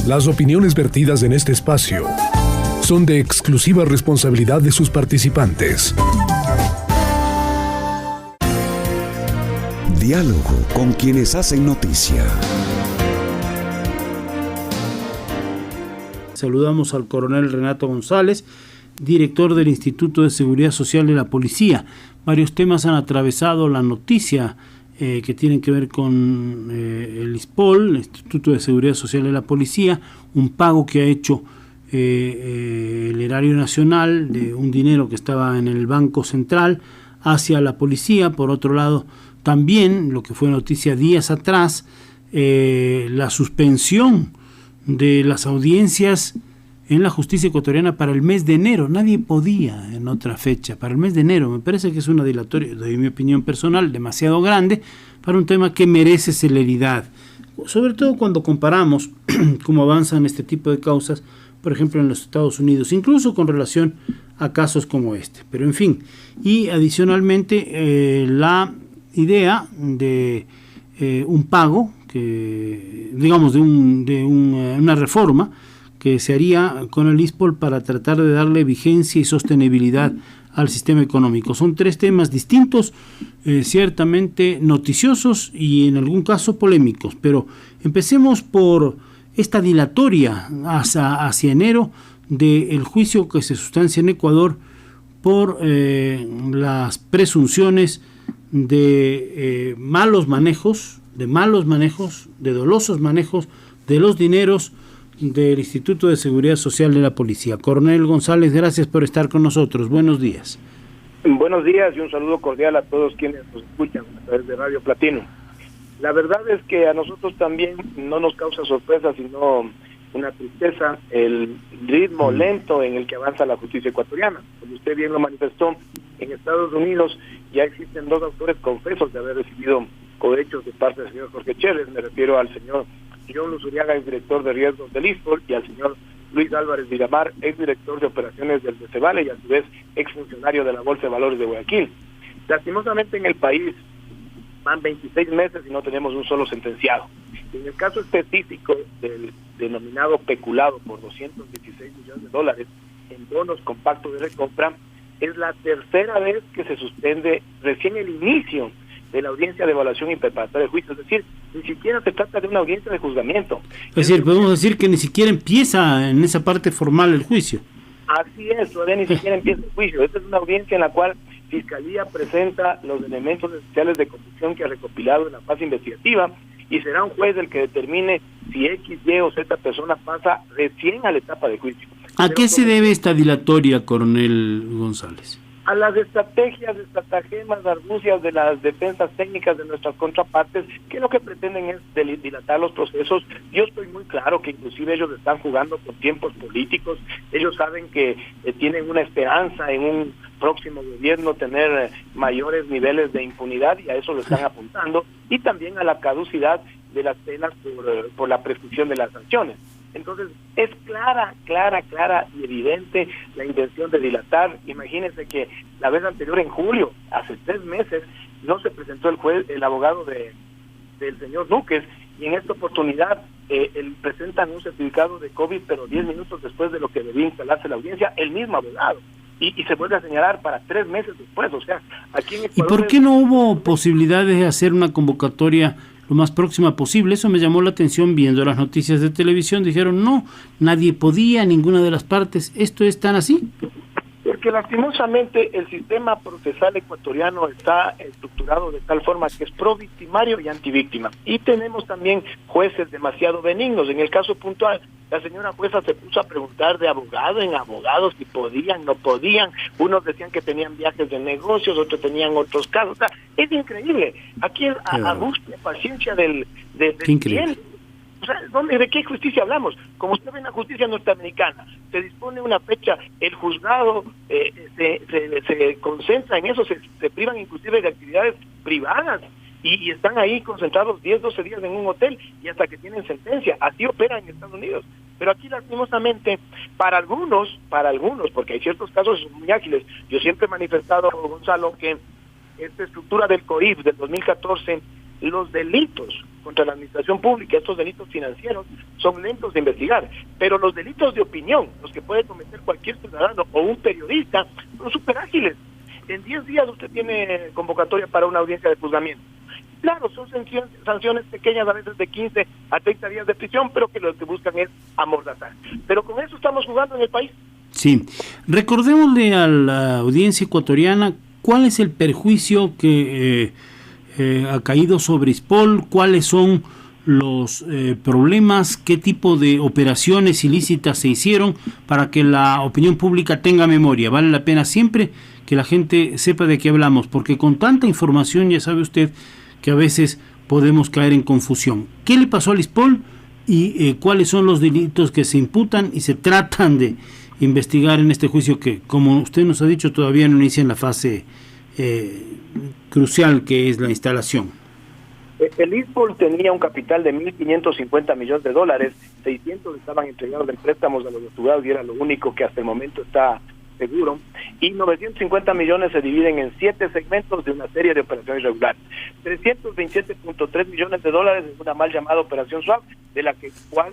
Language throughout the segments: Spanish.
Las opiniones vertidas en este espacio son de exclusiva responsabilidad de sus participantes. Diálogo con quienes hacen noticia. Saludamos al coronel Renato González, director del Instituto de Seguridad Social de la Policía. Varios temas han atravesado la noticia que tienen que ver con el ISPOL, el Instituto de Seguridad Social de la Policía, un pago que ha hecho el Erario Nacional de un dinero que estaba en el Banco Central hacia la policía. Por otro lado, también, lo que fue noticia días atrás, la suspensión de las audiencias en la justicia ecuatoriana para el mes de enero. Nadie podía en otra fecha, para el mes de enero. Me parece que es una dilatoria, de mi opinión personal, demasiado grande para un tema que merece celeridad. Sobre todo cuando comparamos cómo avanzan este tipo de causas, por ejemplo, en los Estados Unidos, incluso con relación a casos como este. Pero en fin, y adicionalmente la idea de un pago, que digamos de una reforma que se haría con el ISPOL para tratar de darle vigencia y sostenibilidad al sistema económico. Son tres temas distintos, ciertamente noticiosos y en algún caso polémicos, pero empecemos por esta dilatoria hacia enero del juicio que se sustancia en Ecuador por las presunciones de malos manejos, de dolosos manejos de los dineros del Instituto de Seguridad Social de la Policía. Coronel González, gracias por estar con nosotros. Buenos días. Buenos días y un saludo cordial a todos quienes nos escuchan a través de Radio Platino. La verdad es que a nosotros también no nos causa sorpresa, sino una tristeza, el ritmo lento en el que avanza la justicia ecuatoriana. Como usted bien lo manifestó, en Estados Unidos ya existen 2 autores confesos de haber recibido cohechos de parte del señor Jorge Chávez. Me refiero al señor John Luzuriaga, exdirector de riesgos del ISPOL, y al señor Luis Álvarez Miramar, exdirector de operaciones del Decebale y a su vez exfuncionario de la Bolsa de Valores de Guayaquil. Lastimosamente en el país van 26 meses y no tenemos un solo sentenciado. En el caso específico del denominado peculado por $216 millones en bonos con pacto de recompra, es la tercera vez que se suspende recién el inicio de la audiencia de evaluación y preparatoria de juicio. Es decir, ni siquiera se trata de una audiencia de juzgamiento. Es decir, podemos decir que ni siquiera empieza en esa parte formal el juicio. Así es, todavía ni siquiera empieza el juicio. Esta es una audiencia en la cual Fiscalía presenta los elementos esenciales de convicción que ha recopilado en la fase investigativa y será un juez el que determine si X, Y o Z persona pasa recién a la etapa de juicio. ¿A qué se debe esta dilatoria, coronel González? A las estratagemas, argucias de las defensas técnicas de nuestras contrapartes, que lo que pretenden es dilatar los procesos. Yo estoy muy claro que inclusive ellos están jugando con tiempos políticos. Ellos saben que tienen una esperanza en un próximo gobierno tener mayores niveles de impunidad y a eso lo están apuntando, y también a la caducidad de las penas por la prescripción de las sanciones. Entonces, es clara y evidente la intención de dilatar. Imagínense que la vez anterior, en julio, hace 3 meses, no se presentó el abogado del señor Duques, y en esta oportunidad presentan un certificado de COVID, pero 10 minutos después de lo que debía instalarse la audiencia, el mismo abogado. Y se vuelve a señalar para 3 meses después. O sea, aquí en Ecuador... ¿Y por qué no hubo posibilidades de hacer una convocatoria lo más próxima posible? Eso me llamó la atención viendo las noticias de televisión. Dijeron, no, nadie podía, ninguna de las partes. ¿Esto es tan así? Porque lastimosamente el sistema procesal ecuatoriano está estructurado de tal forma que es pro-victimario y antivíctima. Y tenemos también jueces demasiado benignos. En el caso puntual, la señora jueza se puso a preguntar de abogado en abogado si podían, no podían. Unos decían que tenían viajes de negocios, otros tenían otros casos. O sea, es increíble. Aquí a gusto y paciencia del cliente. O sea, ¿de qué justicia hablamos? Como usted ve en la justicia norteamericana, se dispone una fecha, el juzgado se concentra en eso, se privan inclusive de actividades privadas y están ahí concentrados 10, 12 días en un hotel y hasta que tienen sentencia. Así opera en Estados Unidos. Pero aquí lastimosamente, para algunos, porque hay ciertos casos muy ágiles, yo siempre he manifestado, Gonzalo, que esta estructura del COIF del 2014 los delitos contra la administración pública, estos delitos financieros, son lentos de investigar, pero los delitos de opinión, los que puede cometer cualquier ciudadano o un periodista, son súper ágiles. En 10 días usted tiene convocatoria para una audiencia de juzgamiento. Claro, son sanciones pequeñas, a veces de 15 a 30 días de prisión, pero que lo que buscan es amordazar. Pero con eso estamos jugando en el país. Sí. Recordémosle a la audiencia ecuatoriana cuál es el perjuicio que ha caído sobre ISPOL, cuáles son los problemas, qué tipo de operaciones ilícitas se hicieron para que la opinión pública tenga memoria. Vale la pena siempre que la gente sepa de qué hablamos, porque con tanta información ya sabe usted que a veces podemos caer en confusión. ¿Qué le pasó al ISPOL y cuáles son los delitos que se imputan y se tratan de investigar en este juicio que, como usted nos ha dicho, todavía no inicia en la fase crucial que es la instalación? El ISPOL tenía un capital de $1.550 millones, 600 estaban entregados en préstamos a los juzgados y era lo único que hasta el momento está seguro, y 950 millones se dividen en 7 segmentos de una serie de operaciones regulares. 327.3 millones de dólares en una mal llamada operación SWAP, de la cual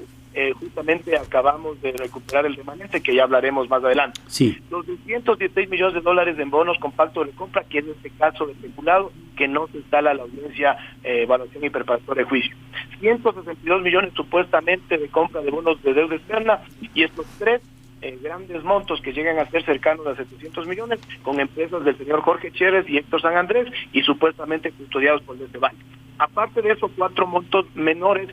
justamente acabamos de recuperar el remanente, que ya hablaremos más adelante. Sí. Los 216 millones de dólares en bonos con pacto de compra, que es este caso de especulado, que no se instala la audiencia evaluación y preparatoria de juicio. 162 millones supuestamente de compra de bonos de deuda externa, y estos 3 grandes montos que llegan a ser cercanos a 700 millones con empresas del señor Jorge Chérez y Héctor San Andrés y supuestamente custodiados por este banco. Aparte de eso, 4 montos menores,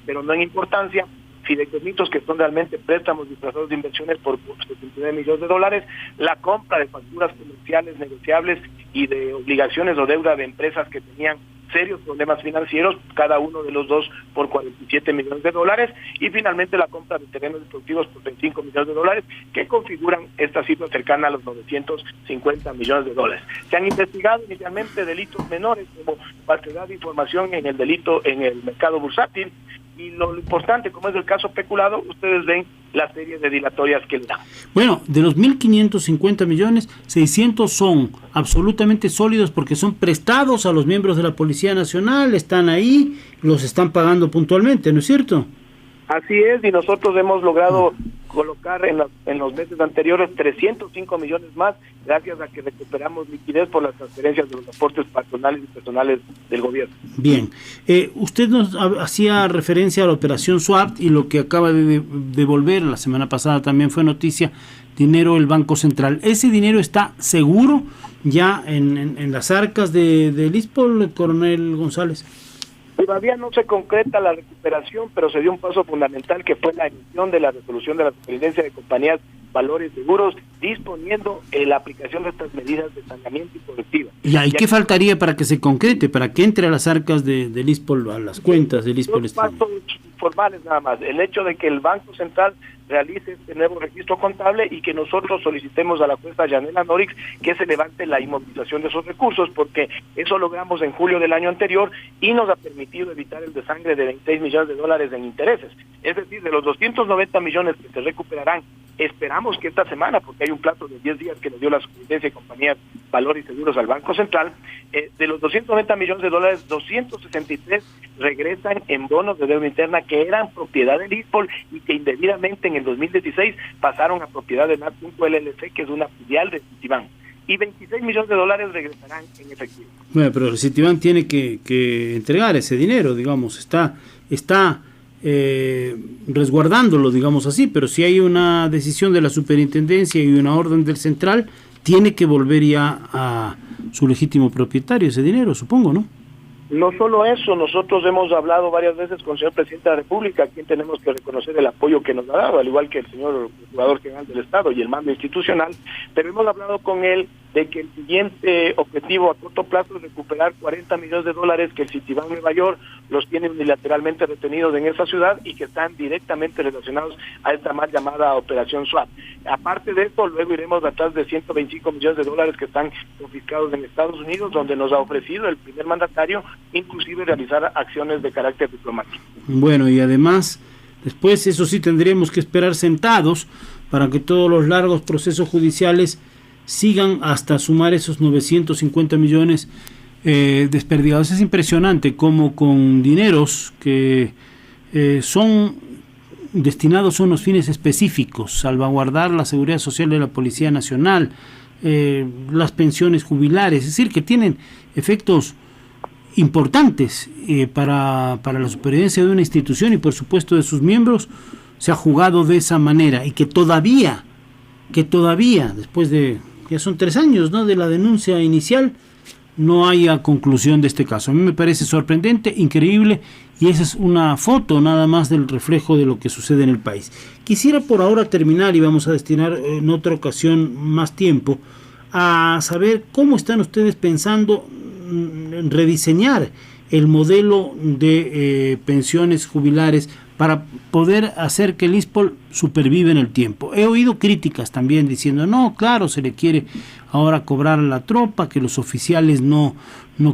pero no en importancia, fideicomisos que son realmente préstamos disfrazados de inversiones por 79 millones de dólares, la compra de facturas comerciales negociables y de obligaciones o deuda de empresas que tenían serios problemas financieros, cada uno de los dos por 47 millones de dólares, y finalmente la compra de terrenos destructivos por 25 millones de dólares, que configuran esta cifra cercana a los 950 millones de dólares. Se han investigado inicialmente delitos menores como falsedad de información en el delito en el mercado bursátil, y lo importante, como es el caso peculado, ustedes ven la serie de dilatorias que le dan. Bueno, de los 1.550 millones, 600 son absolutamente sólidos porque son prestados a los miembros de la Policía Nacional, están ahí, los están pagando puntualmente, ¿no es cierto? Así es, y nosotros hemos logrado colocar en los meses anteriores 305 millones más, gracias a que recuperamos liquidez por las transferencias de los aportes patronales y personales del gobierno. Bien, usted nos hacía referencia a la operación SWAP y lo que acaba de devolver, la semana pasada también fue noticia, dinero del Banco Central. ¿Ese dinero está seguro ya en las arcas del ISPOL, coronel González? Todavía no se concreta la recuperación, pero se dio un paso fundamental, que fue la emisión de la resolución de la Superintendencia de Compañías, Valores Seguros, disponiendo la aplicación de estas medidas de saneamiento y correctiva. ¿Y qué faltaría para que se concrete, para que entre a las arcas del ISPOL, a las cuentas del ISPOL? Dos pasos formales nada más. El hecho de que el Banco Central realice este nuevo registro contable y que nosotros solicitemos a la jueza Yanela Norix que se levante la inmovilización de esos recursos, porque eso logramos en julio del año anterior y nos ha permitido evitar el desangre de 26 millones de dólares en intereses. Es decir, de los 290 millones que se recuperarán, esperamos que esta semana, porque hay un plazo de 10 días que nos dio la Superintendencia de Compañías, Valores y Seguros al Banco Central, de los 290 millones de dólares, 263 regresan en bonos de deuda interna que eran propiedad del ISPOL y que indebidamente en el 2016 pasaron a propiedad de Nat.punto LLC, que es una filial de Citibán. Y 26 millones de dólares regresarán en efectivo. Bueno, pero el Citibán tiene que entregar ese dinero, digamos, está resguardándolo, digamos así, pero si hay una decisión de la superintendencia y una orden del central, tiene que volver ya a su legítimo propietario ese dinero, supongo, ¿no? No solo eso, nosotros hemos hablado varias veces con el señor presidente de la República, a quien tenemos que reconocer el apoyo que nos ha dado, al igual que el señor Procurador General del Estado y el mando institucional, pero hemos hablado con él de que el siguiente objetivo a corto plazo es recuperar 40 millones de dólares que el Citibán Nueva York los tiene unilateralmente retenidos en esa ciudad y que están directamente relacionados a esta mal llamada operación SWAP. Aparte de esto, luego iremos atrás de 125 millones de dólares que están confiscados en Estados Unidos, donde nos ha ofrecido el primer mandatario inclusive realizar acciones de carácter diplomático. Bueno, y además, después eso sí tendríamos que esperar sentados para que todos los largos procesos judiciales sigan hasta sumar esos 950 millones desperdigados. Es impresionante cómo con dineros que son destinados a unos fines específicos, salvaguardar la seguridad social de la Policía Nacional, las pensiones jubilares, es decir, que tienen efectos importantes para la supervivencia de una institución y por supuesto de sus miembros, se ha jugado de esa manera y que todavía después de, ya son 3 años, ¿no?, de la denuncia inicial, no haya conclusión de este caso. A mí me parece sorprendente, increíble, y esa es una foto nada más del reflejo de lo que sucede en el país. Quisiera por ahora terminar, y vamos a destinar en otra ocasión más tiempo, a saber cómo están ustedes pensando en rediseñar el modelo de pensiones jubilares para poder hacer que el ISPOL supervive en el tiempo. He oído críticas también diciendo, no, claro, se le quiere ahora cobrar a la tropa, que los oficiales no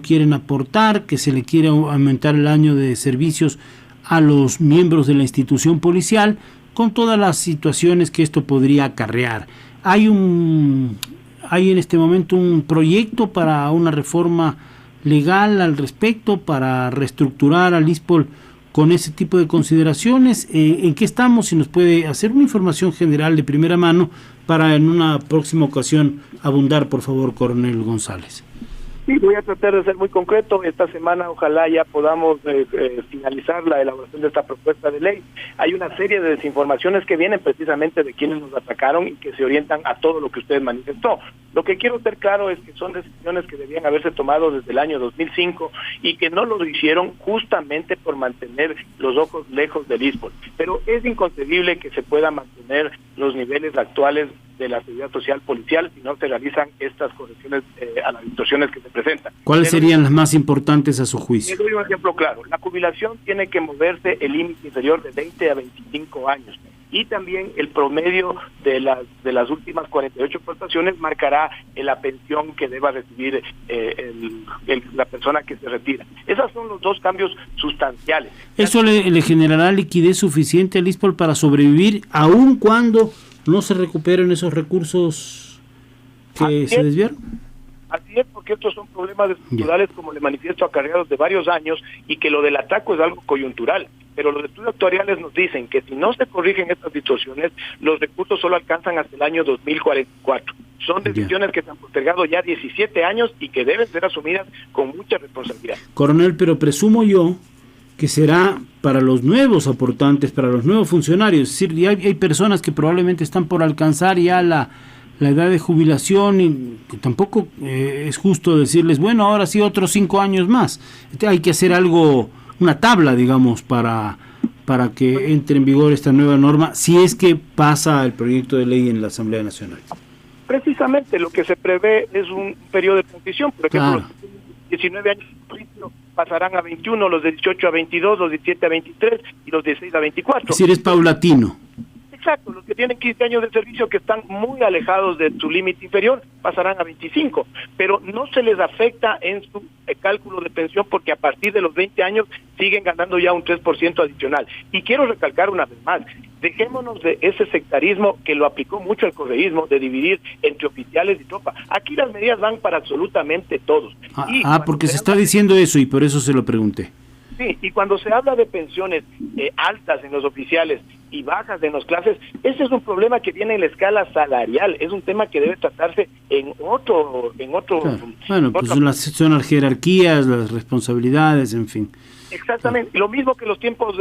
quieren aportar, que se le quiere aumentar el año de servicios a los miembros de la institución policial, con todas las situaciones que esto podría acarrear. Hay en este momento un proyecto para una reforma legal al respecto, para reestructurar al ISPOL con ese tipo de consideraciones. ¿En qué estamos? Si nos puede hacer una información general de primera mano para en una próxima ocasión abundar, por favor, Coronel González. Sí, voy a tratar de ser muy concreto. Esta semana ojalá ya podamos finalizar la elaboración de esta propuesta de ley. Hay una serie de desinformaciones que vienen precisamente de quienes nos atacaron y que se orientan a todo lo que usted manifestó. Lo que quiero ser claro es que son decisiones que debían haberse tomado desde el año 2005 y que no lo hicieron justamente por mantener los ojos lejos del ISPOL. Pero es inconcebible que se puedan mantener los niveles actuales de la seguridad social policial si no se realizan estas correcciones a las distorsiones que se presentan. ¿Cuáles serían las más importantes a su juicio? Le doy un ejemplo claro. La jubilación tiene que moverse el límite inferior de 20 a 25 años. Y también el promedio de las últimas 48 prestaciones marcará la pensión que deba recibir la persona que se retira. Esos son los dos cambios sustanciales. ¿Eso le generará liquidez suficiente al ISPOL para sobrevivir, aun cuando no se recuperen esos recursos que se desviaron? Así es, porque estos son problemas estructurales, como le manifiesto, acarreados de varios años, y que lo del atraco es algo coyuntural. Pero los estudios actuariales nos dicen que si no se corrigen estas distorsiones, los recursos solo alcanzan hasta el año 2044. Son decisiones que se han postergado ya 17 años y que deben ser asumidas con mucha responsabilidad. Coronel, pero presumo yo que será para los nuevos aportantes, para los nuevos funcionarios. Es decir, hay personas que probablemente están por alcanzar ya la edad de jubilación y que tampoco es justo decirles, bueno, ahora sí otros 5 años más. Hay que hacer algo, una tabla, digamos, para que entre en vigor esta nueva norma, si es que pasa el proyecto de ley en la Asamblea Nacional. Precisamente lo que se prevé es un periodo de transición. Por ejemplo, Claro. Los 19 años pasarán a 21, los de 18 a 22, los de 17 a 23 y los de 16 a 24. Es decir, es paulatino. Exacto, los que tienen 15 años de servicio, que están muy alejados de su límite inferior, pasarán a 25, pero no se les afecta en su cálculo de pensión, porque a partir de los 20 años siguen ganando ya un 3% adicional. Y quiero recalcar una vez más, dejémonos de ese sectarismo que lo aplicó mucho el correísmo, de dividir entre oficiales y tropa. Aquí las medidas van para absolutamente todos. Porque se está diciendo eso y por eso se lo pregunté. Sí, y cuando se habla de pensiones altas en los oficiales y bajas en las clases, ese es un problema que viene en la escala salarial, es un tema que debe tratarse en otro... Claro. Bueno, pues son las jerarquías, las responsabilidades, en fin. Exactamente, lo mismo que los tiempos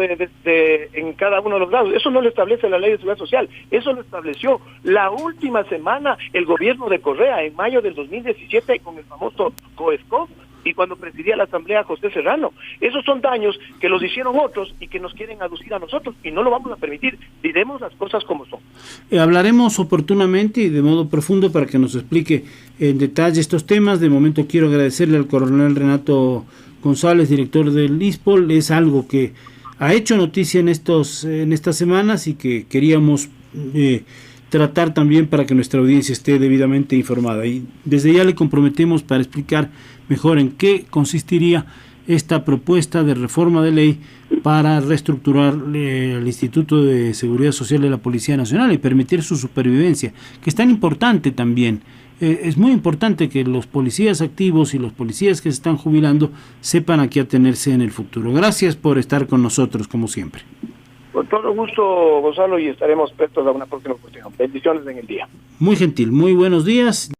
en cada uno de los grados. Eso no lo establece la Ley de Seguridad Social, eso lo estableció la última semana el gobierno de Correa, en mayo del 2017, con el famoso COESCO, y cuando presidía la Asamblea José Serrano. Esos son daños que los hicieron otros y que nos quieren aducir a nosotros, y no lo vamos a permitir. Diremos las cosas como son. Hablaremos oportunamente y de modo profundo para que nos explique en detalle estos temas. De momento quiero agradecerle al coronel Renato González, director del ISPOL. Es algo que ha hecho noticia en estas semanas y que queríamos tratar también para que nuestra audiencia esté debidamente informada. Y desde ya le comprometemos para explicar mejor en qué consistiría esta propuesta de reforma de ley para reestructurar el Instituto de Seguridad Social de la Policía Nacional y permitir su supervivencia, que es tan importante también es muy importante que los policías activos y los policías que se están jubilando sepan a qué atenerse en el futuro. Gracias por estar con nosotros, como siempre. Con todo gusto, Gonzalo, y estaremos prestos a una próxima cuestión. Bendiciones en el día. Muy gentil, muy buenos días.